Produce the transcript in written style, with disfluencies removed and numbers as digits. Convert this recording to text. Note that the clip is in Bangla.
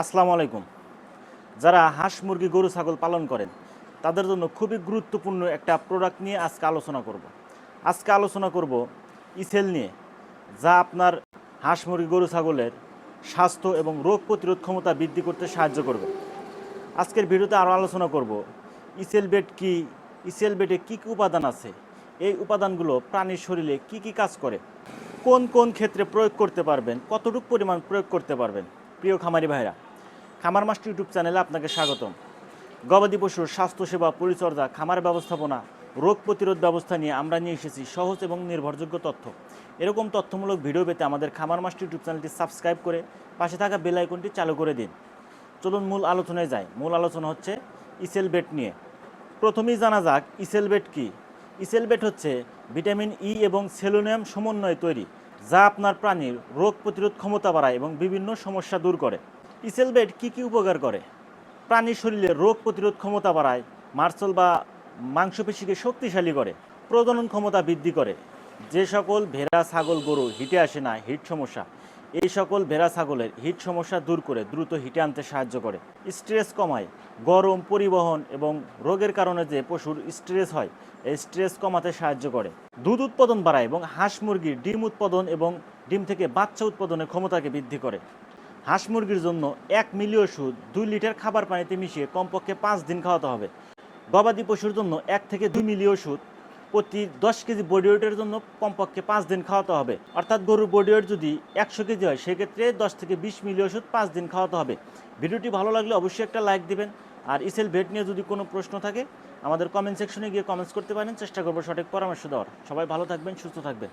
আসসালামু আলাইকুম। যারা হাঁস মুরগি গরু ছাগল পালন করেন তাদের জন্য খুবই গুরুত্বপূর্ণ একটা প্রোডাক্ট নিয়ে আজকে আলোচনা করব। আজকে আলোচনা করব ইসেল নিয়ে, যা আপনার হাঁস মুরগি গরু ছাগলের স্বাস্থ্য এবং রোগ প্রতিরোধ ক্ষমতা বৃদ্ধি করতে সাহায্য করবে। আজকের ভিডিওতে আরও আলোচনা করব ইসেল বেড কি, ইসেল বেডে কী কী উপাদান আছে, এই উপাদানগুলো প্রাণীর শরীরে কি কি কাজ করে, কোন কোন ক্ষেত্রে প্রয়োগ করতে পারবেন, কতটুকু পরিমাণ প্রয়োগ করতে পারবেন। প্রিয় খামারি ভাইরা, খামার মাস্টার ইউটিউব চ্যানেলে আপনাকে স্বাগতম। গবাদি পশুর স্বাস্থ্যসেবা, পরিচর্যা, খামার ব্যবস্থাপনা, রোগ প্রতিরোধ ব্যবস্থা নিয়ে আমরা নিয়ে এসেছি সহজ এবং নির্ভরযোগ্য তথ্য। এরকম তথ্যমূলক ভিডিও পেতে আমাদের খামার মাস্টার ইউটিউব চ্যানেলটি সাবস্ক্রাইব করে পাশে থাকা বেল আইকনটি চালু করে দিন। চলুন মূল আলোচনায় যাই। মূল আলোচনা হচ্ছে ইসেল বেড নিয়ে। প্রথমেই জানা যাক ইসেল বেড কী। ইসেল বেড হচ্ছে ভিটামিন ই এবং সেলুনিয়াম সমন্বয়ে তৈরি, যা আপনার প্রাণীর রোগ প্রতিরোধ ক্ষমতা বাড়ায় এবং বিভিন্ন সমস্যা দূর করে। ইসেল বেড কী কী উপকার করে? প্রাণীর শরীরে রোগ প্রতিরোধ ক্ষমতা বাড়ায়, মার্সল বা মাংসপেশিকে শক্তিশালী করে, প্রজনন ক্ষমতা বৃদ্ধি করে। যে সকল ভেড়া ছাগল গরু হিটে আসে না, হিট সমস্যা, এই সকল ভেড়া ছাগলের হিট সমস্যা দূর করে দ্রুত হিটে আনতে সাহায্য করে। স্ট্রেস কমায়, গরম, পরিবহন এবং রোগের কারণে যে পশুর স্ট্রেস হয়, এই স্ট্রেস কমাতে সাহায্য করে। দুধ উৎপাদন বাড়ায় এবং হাঁস মুরগির ডিম উৎপাদন এবং ডিম থেকে বাচ্চা উৎপাদনের ক্ষমতাকে বৃদ্ধি করে। হাঁস মুরগির জন্য 1 মিলি ওষুধ 2 লিটার খাবার পানিতে মিশিয়ে কমপক্ষে 5 দিন খাওয়াতে হবে। গবাদি পশুর জন্য 1 থেকে 2 মিলি ওষুধ প্রতি 10 কেজি বডি ওয়েটের জন্য কমপক্ষে 5 দিন খাওয়াতে হবে। অর্থাৎ গরুর বডি ওয়েট যদি 100 কেজি হয়, সেক্ষেত্রে 10 থেকে 20 মিলি ওষুধ 5 দিন খাওয়াতে হবে। ভিডিওটি ভালো লাগলে অবশ্যই একটা লাইক দিবেন। আর ইসেল ভেট নিয়ে যদি কোনো প্রশ্ন থাকে আমাদের কমেন্ট সেকশনে গিয়ে কমেন্টস করতে পারেন, চেষ্টা করবো সঠিক পরামর্শ দেওয়ার। সবাই ভালো থাকবেন, সুস্থ থাকবেন।